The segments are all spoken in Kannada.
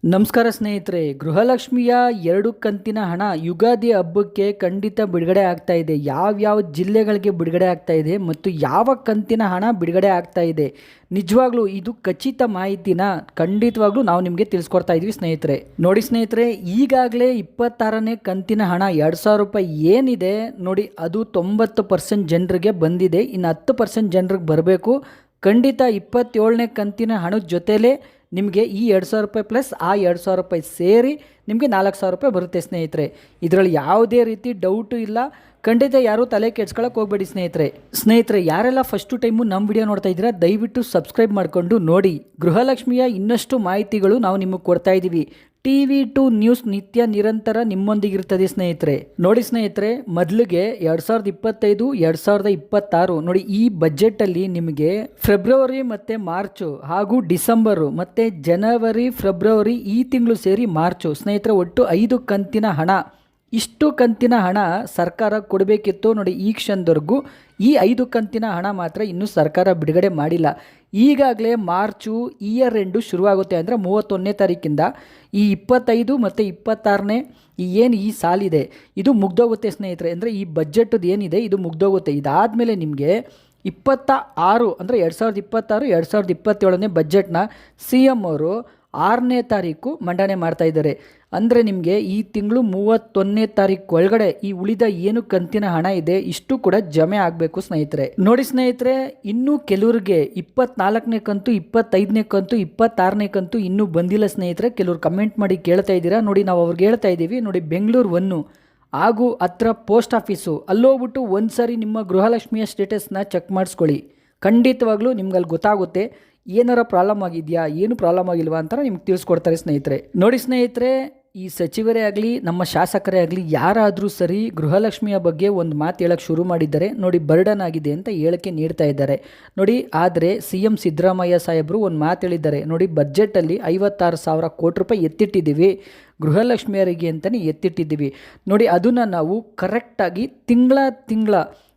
ನಮಸ್ಕಾರ ಸ್ನೇಹಿತರೆ, ಗೃಹಲಕ್ಷ್ಮಿಯ 2 ಕಂತಿನ ಹಣ ಯುಗಾದಿ ಹಬ್ಬಕ್ಕೆ ಖಂಡಿತ ಬಿಡುಗಡೆ ಆಗ್ತಾ ಇದೆ. ಯಾವ್ಯಾವ ಜಿಲ್ಲೆಗಳಿಗೆ ಬಿಡುಗಡೆ ಆಗ್ತಾ ಇದೆ ಮತ್ತು ಯಾವ ಕಂತಿನ ಹಣ ಬಿಡುಗಡೆ ಆಗ್ತಾ ಇದೆ, ನಿಜವಾಗ್ಲೂ ಇದು ಖಚಿತ ಮಾಹಿತಿನ ಖಂಡಿತವಾಗ್ಲೂ ನಾವು ನಿಮಗೆ ತಿಳಿಸ್ಕೊಡ್ತಾ ಇದ್ವಿ ಸ್ನೇಹಿತರೆ. ನೋಡಿ ಸ್ನೇಹಿತರೆ, ಈಗಾಗಲೇ 26ನೇ ಕಂತಿನ ಹಣ 2,000 ರೂಪಾಯಿ ಏನಿದೆ ನೋಡಿ, ಅದು 90% ಜನರಿಗೆ ಬಂದಿದೆ. ಇನ್ನು 10% ಜನರಿಗೆ ಬರಬೇಕು. ಖಂಡಿತ 27ನೇ ಕಂತಿನ ಹಣದ ಜೊತೆಲೇ ನಿಮಗೆ ಈ 2,000 ರೂಪಾಯಿ ಪ್ಲಸ್ ಆ 2,000 ರೂಪಾಯಿ ಸೇರಿ ನಿಮಗೆ 4,000 ರೂಪಾಯಿ ಬರುತ್ತೆ ಸ್ನೇಹಿತರೆ. ಇದರಲ್ಲಿ ಯಾವುದೇ ರೀತಿ ಡೌಟು ಇಲ್ಲ. ಖಂಡಿತ ಯಾರೂ ತಲೆ ಕೆಡ್ಸ್ಕೊಳಕ್ಕೆ ಹೋಗಬೇಡಿ ಸ್ನೇಹಿತರೆ. ಯಾರೆಲ್ಲ ಫಸ್ಟು ಟೈಮು ನಮ್ಮ ವಿಡಿಯೋ ನೋಡ್ತಾ ಇದ್ದೀರಾ, ದಯವಿಟ್ಟು ಸಬ್ಸ್ಕ್ರೈಬ್ ಮಾಡಿಕೊಂಡು ನೋಡಿ. ಗೃಹಲಕ್ಷ್ಮಿಯ ಇನ್ನಷ್ಟು ಮಾಹಿತಿಗಳು ನಾವು ನಿಮಗೆ ಕೊಡ್ತಾ ಇದ್ದೀವಿ. TV2 ನ್ಯೂಸ್ ನಿತ್ಯ ನಿರಂತರ ನಿಮ್ಮೊಂದಿಗಿರ್ತದೆ ಸ್ನೇಹಿತರೆ. ನೋಡಿ ಸ್ನೇಹಿತರೆ, ಮೊದಲಿಗೆ 2025 2026 ನೋಡಿ, ಈ ಬಜೆಟಲ್ಲಿ ನಿಮಗೆ ಫೆಬ್ರವರಿ ಮತ್ತು ಮಾರ್ಚು ಹಾಗೂ ಡಿಸೆಂಬರು ಮತ್ತು ಜನವರಿ ಫೆಬ್ರವರಿ ಈ ತಿಂಗಳು ಸೇರಿ ಮಾರ್ಚು ಸ್ನೇಹಿತರೆ, ಒಟ್ಟು 5 ಕಂತಿನ ಹಣ. ಇಷ್ಟು ಕಂತಿನ ಹಣ ಸರ್ಕಾರ ಕೊಡಬೇಕಿತ್ತು ನೋಡಿ. ಈ ಕ್ಷಣದವರೆಗೂ ಈ 5 ಕಂತಿನ ಹಣ ಮಾತ್ರ ಇನ್ನೂ ಸರ್ಕಾರ ಬಿಡುಗಡೆ ಮಾಡಿಲ್ಲ. ಈಗಾಗಲೇ ಮಾರ್ಚು ಇಯರ್ ಎಂಡು ಶುರುವಾಗುತ್ತೆ, ಅಂದರೆ 31ನೇ ತಾರೀಕಿಂದ ಈ 25 ಮತ್ತು 26ನೇ ಈ ಸಾಲಿದೆ ಇದು ಮುಗ್ದೋಗುತ್ತೆ ಸ್ನೇಹಿತರೆ. ಅಂದರೆ ಈ ಬಜೆಟದು ಏನಿದೆ ಇದು ಮುಗ್ದೋಗುತ್ತೆ. ಇದಾದಮೇಲೆ ನಿಮಗೆ 26 ಅಂದರೆ 2026 2027ನೇ ಬಜೆಟ್ನ CM ಅವರು 6ನೇ ತಾರೀಕು ಮಂಡನೆ ಮಾಡ್ತಾ ಇದ್ದಾರೆ. ಅಂದರೆ ನಿಮಗೆ ಈ ತಿಂಗಳು 31ನೇ ತಾರೀಕು ಒಳಗಡೆ ಈ ಉಳಿದ ಏನು ಕಂತಿನ ಹಣ ಇದೆ ಇಷ್ಟು ಕೂಡ ಜಮೆ ಆಗಬೇಕು ಸ್ನೇಹಿತರೆ. ನೋಡಿ ಸ್ನೇಹಿತರೆ, ಇನ್ನೂ ಕೆಲವ್ರಿಗೆ 24ನೇ ಕಂತು, 25ನೇ ಕಂತು, 26ನೇ ಕಂತು ಇನ್ನೂ ಬಂದಿಲ್ಲ ಸ್ನೇಹಿತರೆ. ಕೆಲವ್ರು ಕಮೆಂಟ್ ಮಾಡಿ ಕೇಳ್ತಾ ಇದ್ದೀರಾ ನೋಡಿ, ನಾವು ಅವ್ರಿಗೆ ಹೇಳ್ತಾ ಇದ್ದೀವಿ ನೋಡಿ, ಬೆಂಗಳೂರು 1 ಹಾಗೂ ಹತ್ರ ಪೋಸ್ಟ್ ಆಫೀಸು ಅಲ್ಲೋಗ್ಬಿಟ್ಟು ಒಂದು ಸಾರಿ ನಿಮ್ಮ ಗೃಹಲಕ್ಷ್ಮಿಯ ಸ್ಟೇಟಸ್ನ ಚೆಕ್ ಮಾಡಿಸ್ಕೊಳ್ಳಿ. ಖಂಡಿತವಾಗ್ಲೂ ನಿಮ್ಗಲ್ಲಿ ಗೊತ್ತಾಗುತ್ತೆ ಏನಾರ ಪ್ರಾಬ್ಲಮ್ ಆಗಿದೆಯಾ, ಏನು ಪ್ರಾಬ್ಲಮ್ ಆಗಿಲ್ವಾ ಅಂತ ನಿಮ್ಗೆ ತಿಳಿಸ್ಕೊಡ್ತಾರೆ ಸ್ನೇಹಿತರೆ. ನೋಡಿ ಸ್ನೇಹಿತರೆ, ಈ ಸಚಿವರೇ ಆಗಲಿ ನಮ್ಮ ಶಾಸಕರೇ ಆಗಲಿ ಯಾರಾದರೂ ಸರಿ ಗೃಹಲಕ್ಷ್ಮಿಯ ಬಗ್ಗೆ ಒಂದು ಮಾತು ಹೇಳಕ್ಕೆ ಶುರು ಮಾಡಿದ್ದಾರೆ ನೋಡಿ, ಬರ್ಡನ್ ಆಗಿದೆ ಅಂತ ಹೇಳಿಕೆ ನೀಡ್ತಾ ಇದ್ದಾರೆ ನೋಡಿ. ಆದರೆ CM ಸಿದ್ದರಾಮಯ್ಯ ಸಾಹೇಬರು ಒಂದು ಮಾತು ಹೇಳಿದ್ದಾರೆ ನೋಡಿ, ಬಜೆಟಲ್ಲಿ 56,000 ಕೋಟಿ ರೂಪಾಯಿ ಎತ್ತಿಟ್ಟಿದ್ದೀವಿ ಗೃಹಲಕ್ಷ್ಮಿಯರಿಗೆ ಅಂತಲೇ ಎತ್ತಿಟ್ಟಿದ್ದೀವಿ ನೋಡಿ. ಅದನ್ನು ನಾವು ಕರೆಕ್ಟಾಗಿ ತಿಂಗಳ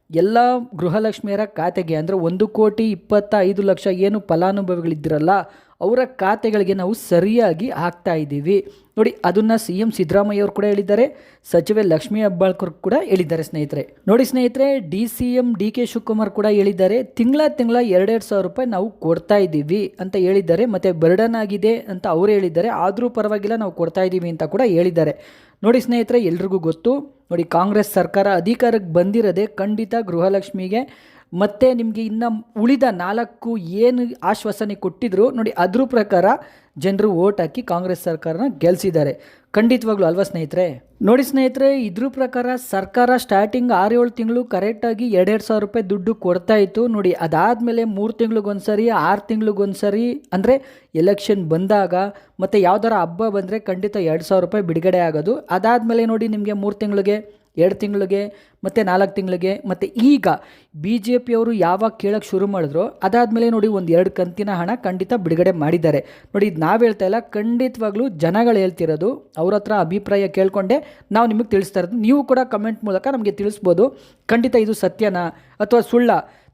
ಎಲ್ಲ ಗೃಹಲಕ್ಷ್ಮಿಯರ ಖಾತೆಗೆ, ಅಂದರೆ 1,25,00,000 ಏನು ಫಲಾನುಭವಿಗಳಿದ್ದಿರಲ್ಲ ಅವರ ಖಾತೆಗಳಿಗೆ ನಾವು ಸರಿಯಾಗಿ ಹಾಕ್ತಾ ಇದ್ದೀವಿ ನೋಡಿ. ಅದನ್ನು CM ಸಿದ್ದರಾಮಯ್ಯ ಅವರು ಕೂಡ ಹೇಳಿದ್ದಾರೆ, ಸಚಿವೆ ಲಕ್ಷ್ಮೀ ಹೆಬ್ಬಾಳ್ಕರ್ ಕೂಡ ಹೇಳಿದ್ದಾರೆ ಸ್ನೇಹಿತರೆ. ನೋಡಿ ಸ್ನೇಹಿತರೆ, DCM DK ಶಿವಕುಮಾರ್ ಕೂಡ ಹೇಳಿದ್ದಾರೆ, ತಿಂಗಳ 2,000 ರೂಪಾಯಿ ನಾವು ಕೊಡ್ತಾ ಇದ್ದೀವಿ ಅಂತ ಹೇಳಿದ್ದಾರೆ. ಮತ್ತು ಬರ್ಡನ್ ಆಗಿದೆ ಅಂತ ಅವರು ಹೇಳಿದ್ದಾರೆ, ಆದರೂ ಪರವಾಗಿಲ್ಲ ನಾವು ಕೊಡ್ತಾ ಇದ್ದೀವಿ ಅಂತ ಕೂಡ ಹೇಳಿದ್ದಾರೆ ನೋಡಿ. ಸ್ನೇಹಿತರೆ, ಎಲ್ರಿಗೂ ಗೊತ್ತು ನೋಡಿ, ಕಾಂಗ್ರೆಸ್ ಸರ್ಕಾರ ಅಧಿಕಾರಕ್ಕೆ ಬಂದಿರೋದೇ ಖಂಡಿತ ಗೃಹಲಕ್ಷ್ಮಿಗೆ ಮತ್ತು ನಿಮಗೆ ಇನ್ನು ಉಳಿದ 4 ಏನು ಆಶ್ವಾಸನೆ ಕೊಟ್ಟಿದ್ರು ನೋಡಿ, ಅದ್ರ ಪ್ರಕಾರ ಜನರು ಓಟ್ ಹಾಕಿ ಕಾಂಗ್ರೆಸ್ ಸರ್ಕಾರನ ಗೆಲ್ಲಿಸಿದ್ದಾರೆ. ಖಂಡಿತವಾಗ್ಲೂ ಅಲ್ವಾ ಸ್ನೇಹಿತರೆ? ನೋಡಿ ಸ್ನೇಹಿತರೆ, ಇದ್ರ ಪ್ರಕಾರ ಸರ್ಕಾರ ಸ್ಟಾರ್ಟಿಂಗ್ 6-7 ತಿಂಗಳು ಕರೆಕ್ಟಾಗಿ 2,000 ರೂಪಾಯಿ ದುಡ್ಡು ಕೊಡ್ತಾ ಇತ್ತು ನೋಡಿ. ಅದಾದಮೇಲೆ 3 ತಿಂಗಳಿಗೊಂದ್ಸರಿ 6 ತಿಂಗಳಿಗೊಂದ್ಸರಿ, ಅಂದರೆ ಎಲೆಕ್ಷನ್ ಬಂದಾಗ ಮತ್ತು ಯಾವ್ದಾರ ಹಬ್ಬ ಬಂದರೆ ಖಂಡಿತ 2,000 ರೂಪಾಯಿ ಬಿಡುಗಡೆ ಆಗೋದು. ಅದಾದಮೇಲೆ ನೋಡಿ ನಿಮಗೆ 3 ತಿಂಗಳಿಗೆ, 2 ತಿಂಗಳಿಗೆ ಮತ್ತು 4 ತಿಂಗಳಿಗೆ, ಮತ್ತು ಈಗ BJP ಅವರು ಯಾವಾಗ ಕೇಳೋಕ್ಕೆ ಶುರು ಮಾಡಿದ್ರು ಅದಾದಮೇಲೆ ನೋಡಿ 1-2 ಕಂತಿನ ಹಣ ಖಂಡಿತ ಬಿಡುಗಡೆ ಮಾಡಿದ್ದಾರೆ ನೋಡಿ. ಇದು ನಾವು ಹೇಳ್ತಾ ಇಲ್ಲ, ಖಂಡಿತವಾಗ್ಲೂ ಜನಗಳು ಹೇಳ್ತಿರೋದು. ಅವ್ರ ಹತ್ರ ಅಭಿಪ್ರಾಯ ಕೇಳಿಕೊಂಡೆ ನಾವು ನಿಮಗೆ ತಿಳಿಸ್ತಾ ಇರೋದು. ನೀವು ಕೂಡ ಕಮೆಂಟ್ ಮೂಲಕ ನಮಗೆ ತಿಳಿಸ್ಬೋದು, ಖಂಡಿತ ಇದು ಸತ್ಯನಾ ಅಥವಾ ಸುಳ್ಳ.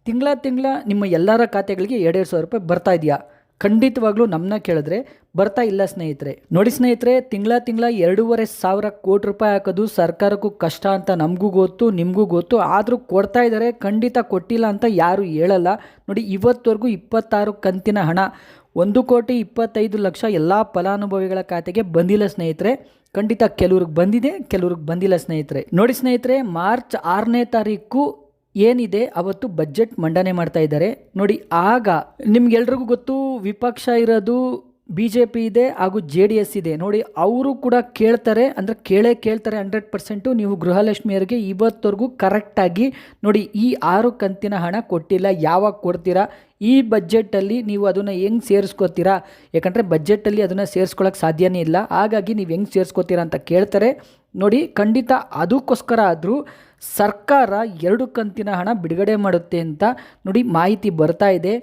ತಿಂಗಳ ನಿಮ್ಮ ಎಲ್ಲರ ಖಾತೆಗಳಿಗೆ 2,000 ರೂಪಾಯಿ ಬರ್ತಾ ಇದೆಯಾ? ಖಂಡಿತವಾಗ್ಲೂ ನಮ್ಮನ್ನ ಕೇಳಿದ್ರೆ ಬರ್ತಾ ಇಲ್ಲ ಸ್ನೇಹಿತರೆ. ನೋಡಿ ಸ್ನೇಹಿತರೆ, ತಿಂಗಳ 2,500 ಕೋಟಿ ರೂಪಾಯಿ ಹಾಕೋದು ಸರ್ಕಾರಕ್ಕೂ ಕಷ್ಟ ಅಂತ ನಮಗೂ ಗೊತ್ತು, ನಿಮಗೂ ಗೊತ್ತು. ಆದರೂ ಕೊಡ್ತಾ ಇದ್ದಾರೆ, ಖಂಡಿತ ಕೊಟ್ಟಿಲ್ಲ ಅಂತ ಯಾರು ಹೇಳಲ್ಲ ನೋಡಿ. ಇವತ್ತವರೆಗೂ 26 ಕಂತಿನ ಹಣ 1,25,00,000 ಎಲ್ಲ ಫಲಾನುಭವಿಗಳ ಖಾತೆಗೆ ಬಂದಿಲ್ಲ ಸ್ನೇಹಿತರೆ. ಖಂಡಿತ ಕೆಲವ್ರಿಗೆ ಬಂದಿದೆ, ಕೆಲವ್ರಿಗೆ ಬಂದಿಲ್ಲ ಸ್ನೇಹಿತರೆ. ನೋಡಿ ಸ್ನೇಹಿತರೆ, ಮಾರ್ಚ್ 6ನೇ ತಾರೀಕು ಏನಿದೆ ಅವತ್ತು ಬಜೆಟ್ ಮಂಡನೆ ಮಾಡ್ತಾ ಇದ್ದಾರೆ ನೋಡಿ. ಆಗ ನಿಮ್ಗೆಲ್ರಿಗೂ ಗೊತ್ತು, ವಿಪಕ್ಷ ಇರೋದು BJP ಇದೆ ಹಾಗೂ JDS ಇದೆ ನೋಡಿ. ಅವರು ಕೂಡ ಕೇಳ್ತಾರೆ, ಅಂದರೆ ಕೇಳ್ತಾರೆ 100%. ನೀವು ಗೃಹಲಕ್ಷ್ಮಿಯರಿಗೆ ಇವತ್ತವರೆಗೂ ಕರೆಕ್ಟಾಗಿ ನೋಡಿ ಈ 6 ಕಂತಿನ ಹಣ ಕೊಟ್ಟಿಲ್ಲ, ಯಾವಾಗ ಕೊಡ್ತೀರಾ? ಈ ಬಜೆಟಲ್ಲಿ ನೀವು ಅದನ್ನು ಹೆಂಗೆ ಸೇರಿಸ್ಕೋತೀರಾ? ಯಾಕಂದರೆ ಬಜೆಟಲ್ಲಿ ಅದನ್ನು ಸೇರಿಸ್ಕೊಳ್ಳೋಕೆ ಸಾಧ್ಯನೇ ಇಲ್ಲ, ಹಾಗಾಗಿ ನೀವು ಹೆಂಗೆ ಸೇರಿಸ್ಕೋತೀರಾ ಅಂತ ಕೇಳ್ತಾರೆ ನೋಡಿ. ಖಂಡಿತ ಅದಕ್ಕೋಸ್ಕರ ಆದರೂ ಸರ್ಕಾರ 2 ಕಂತಿನ ಹಣ ಬಿಡುಗಡೆ ಮಾಡುತ್ತೆ ಅಂತ ನೋಡಿ ಮಾಹಿತಿ ಬರ್ತಾ ಇದೆ.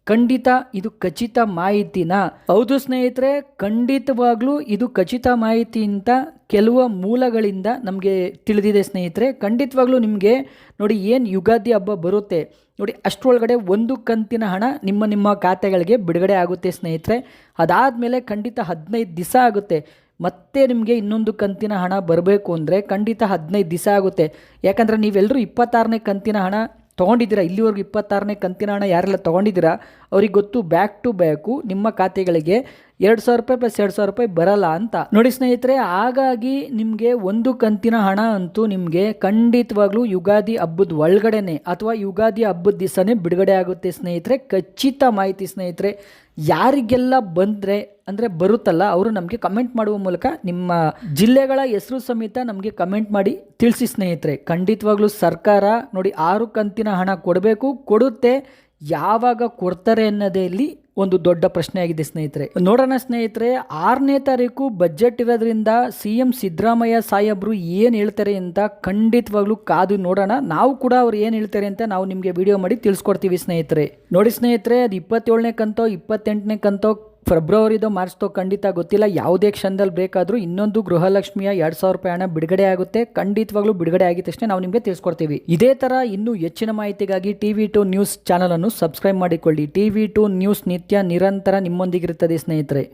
ಖಂಡಿತ ಇದು ಖಚಿತ ಮಾಹಿತಿನ? ಹೌದು ಸ್ನೇಹಿತರೆ, ಖಂಡಿತವಾಗ್ಲೂ ಇದು ಖಚಿತ ಮಾಹಿತಿ ಅಂತ ಕೆಲವು ಮೂಲಗಳಿಂದ ನಮಗೆ ತಿಳಿದಿದೆ ಸ್ನೇಹಿತರೆ. ಖಂಡಿತವಾಗ್ಲೂ ನಿಮಗೆ ನೋಡಿ, ಏನು ಯುಗಾದಿ ಹಬ್ಬ ಬರುತ್ತೆ ನೋಡಿ, ಅಷ್ಟರೊಳಗಡೆ ಒಂದು ಕಂತಿನ ಹಣ ನಿಮ್ಮ ಖಾತೆಗಳಿಗೆ ಬಿಡುಗಡೆ ಆಗುತ್ತೆ ಸ್ನೇಹಿತರೆ. ಅದಾದಮೇಲೆ ಖಂಡಿತ 15 ದಿವಸ ಆಗುತ್ತೆ. ಮತ್ತೆ ನಿಮಗೆ ಇನ್ನೊಂದು ಕಂತಿನ ಹಣ ಬರಬೇಕು ಅಂದರೆ ಖಂಡಿತ 15 ದಿವಸ ಆಗುತ್ತೆ. ಯಾಕಂದರೆ ನೀವೆಲ್ಲರೂ 26ನೇ ಕಂತಿನ ಹಣ ತೊಗೊಂಡಿದ್ದೀರಾ. ಇಲ್ಲಿವರೆಗೂ 26ನೇ ಕಂತಿನ ಹಣ ಯಾರೆಲ್ಲ ತೊಗೊಂಡಿದ್ದೀರಾ ಅವ್ರಿಗೆ ಗೊತ್ತು, ಬ್ಯಾಕ್ ಟು ಬ್ಯಾಕು ನಿಮ್ಮ ಖಾತೆಗಳಿಗೆ 2,000 ರೂಪಾಯಿ ಪ್ಲಸ್ 2,000 ರೂಪಾಯಿ ಬರಲ್ಲ ಅಂತ ನೋಡಿ ಸ್ನೇಹಿತರೆ. ಹಾಗಾಗಿ ನಿಮಗೆ ಒಂದು ಕಂತಿನ ಹಣ ಅಂತೂ ನಿಮಗೆ ಖಂಡಿತವಾಗ್ಲೂ ಯುಗಾದಿ ಹಬ್ಬದ ಒಳಗಡೆನೆ ಅಥವಾ ಯುಗಾದಿ ಹಬ್ಬದ ದಿವಸನೇ ಬಿಡುಗಡೆ ಆಗುತ್ತೆ ಸ್ನೇಹಿತರೆ. ಖಚಿತ ಮಾಹಿತಿ ಸ್ನೇಹಿತರೆ. ಯಾರಿಗೆಲ್ಲ ಬಂದರೆ ಅಂದರೆ ಬರುತ್ತಲ್ಲ ಅವರು ನಮಗೆ ಕಮೆಂಟ್ ಮಾಡುವ ಮೂಲಕ ನಿಮ್ಮ ಜಿಲ್ಲೆಗಳ ಹೆಸರು ಸಮೇತ ನಮಗೆ ಕಮೆಂಟ್ ಮಾಡಿ ತಿಳಿಸಿ ಸ್ನೇಹಿತರೆ. ಖಂಡಿತವಾಗ್ಲೂ ಸರ್ಕಾರ ನೋಡಿ 6 ಕಂತಿನ ಹಣ ಕೊಡಬೇಕು, ಕೊಡುತ್ತೆ. ಯಾವಾಗ ಕೊಡ್ತಾರೆ ಅನ್ನೋದೇ ಇಲ್ಲಿ ಒಂದು ದೊಡ್ಡ ಪ್ರಶ್ನೆ ಆಗಿದೆ ಸ್ನೇಹಿತರೆ. ನೋಡೋಣ ಸ್ನೇಹಿತರೆ, 6ನೇ ತಾರೀಕು ಬಜೆಟ್ ಇರೋದ್ರಿಂದ CM ಸಿದ್ದರಾಮಯ್ಯ ಸಾಹೇಬ್ರು ಏನು ಹೇಳ್ತಾರೆ ಅಂತ ಖಂಡಿತವಾಗ್ಲೂ ಕಾದು ನೋಡೋಣ. ನಾವು ಕೂಡ ಅವ್ರು ಏನು ಹೇಳ್ತಾರೆ ಅಂತ ನಾವು ನಿಮಗೆ ವಿಡಿಯೋ ಮಾಡಿ ತಿಳಿಸ್ಕೊಡ್ತೀವಿ ಸ್ನೇಹಿತರೆ. ನೋಡಿ ಸ್ನೇಹಿತರೆ, ಅದು 27ನೇ ಕಂತೋ 28ನೇ ಕಂತೋ ಫೆಬ್ರವರಿದೋ ಮಾರ್ಚ್ದೋ ಖಂಡಿತ ಗೊತ್ತಿಲ್ಲ. ಯಾವುದೇ ಕ್ಷಣದಲ್ಲಿ ಬೇಕಾದರೂ ಇನ್ನೊಂದು ಗೃಹಲಕ್ಷ್ಮಿಯ 2,000 ರೂಪಾಯಿ ಹಣ ಬಿಡುಗಡೆ ಆಗುತ್ತೆ. ಖಂಡಿತವಾಗ್ಲೂ ಬಿಡುಗಡೆ ಆಗಿದ ತಕ್ಷಣ ನಾವು ನಿಮಗೆ ತಿಳಿಸ್ಕೊಡ್ತೀವಿ. ಇದೇ ಥರ ಇನ್ನೂ ಹೆಚ್ಚಿನ ಮಾಹಿತಿಗಾಗಿ TV2 ನ್ಯೂಸ್ ಚಾನಲನ್ನು ಸಬ್ಸ್ಕ್ರೈಬ್ ಮಾಡಿಕೊಳ್ಳಿ. TV2 ನ್ಯೂಸ್ ನಿತ್ಯ ನಿರಂತರ ನಿಮ್ಮೊಂದಿಗಿರುತ್ತದೆ ಸ್ನೇಹಿತರೆ.